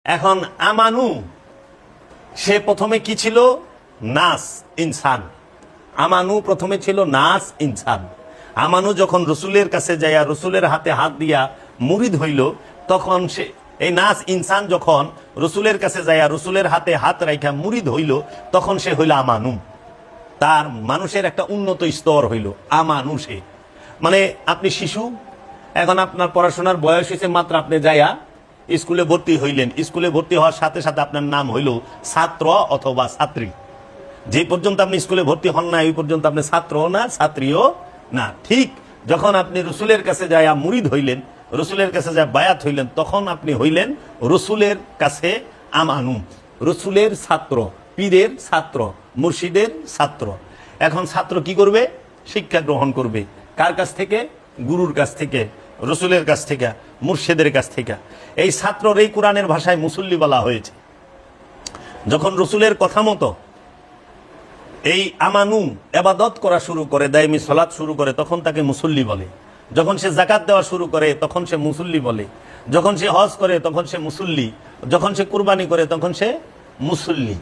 এখন আমানু সে প্রথমে কি ছিল? নাস, ইনসান। আমানু প্রথমে ছিল নাস, ইনসান। আমানু যখন রসুলের কাছে যাইয়া রসুলের হাতে হাত দিয়া মুরিদ হইল, তখন সে এই নাস ইনসান যখন রসুলের কাছে যাইয়া রসুলের হাতে হাত রাইখা মুরিদ হইল, তখন সে হইল আমানু। তার মানুষের একটা উন্নত স্তর হইল আমানু। সে মানে আপনি শিশু, এখন আপনার পড়াশোনার বয়স হয়েছে মাত্র, আপনি যাইয়া স্কুলে ভর্তি হইলেন। স্কুলে ভর্তি হওয়ার সাথে সাথে আপনার নাম হইল ছাত্র অথবা ছাত্রী। যে পর্যন্ত আপনি স্কুলে ভর্তি হন না, এই পর্যন্ত আপনি ছাত্রও না, ছাত্রীও না। ঠিক যখন আপনি রসুলের কাছে যাইয়া মুরিদ হইলেন, রসুলের কাছে যা বায়াত হইলেন, তখন আপনি হইলেন রসুলের কাছে আমানু, রসুলের ছাত্র, পীরের ছাত্র, মুর্শিদের ছাত্র। এখন ছাত্র কি করবে? শিক্ষা গ্রহণ করবে। কার কাছ থেকে? গুরুর কাছ থেকে, রসুলের কাছ থেকে, মুর্শিদের কাছ থেকে। এই ছাত্রর এই কোরআনের ভাষায় মুসল্লি বলা হয়েছে। যখন রসুলের কথা মতো এই আমানু এবাদত করা শুরু করে, দায়মি সালাত শুরু করে, তখন তাকে মুসল্লি বলে। যখন সে যাকাত দেওয়া শুরু করে, তখন সে মুসল্লি বলে। যখন সে হজ করে, তখন সে মুসল্লি। যখন সে কুরবানি করে, তখন সে মুসল্লি।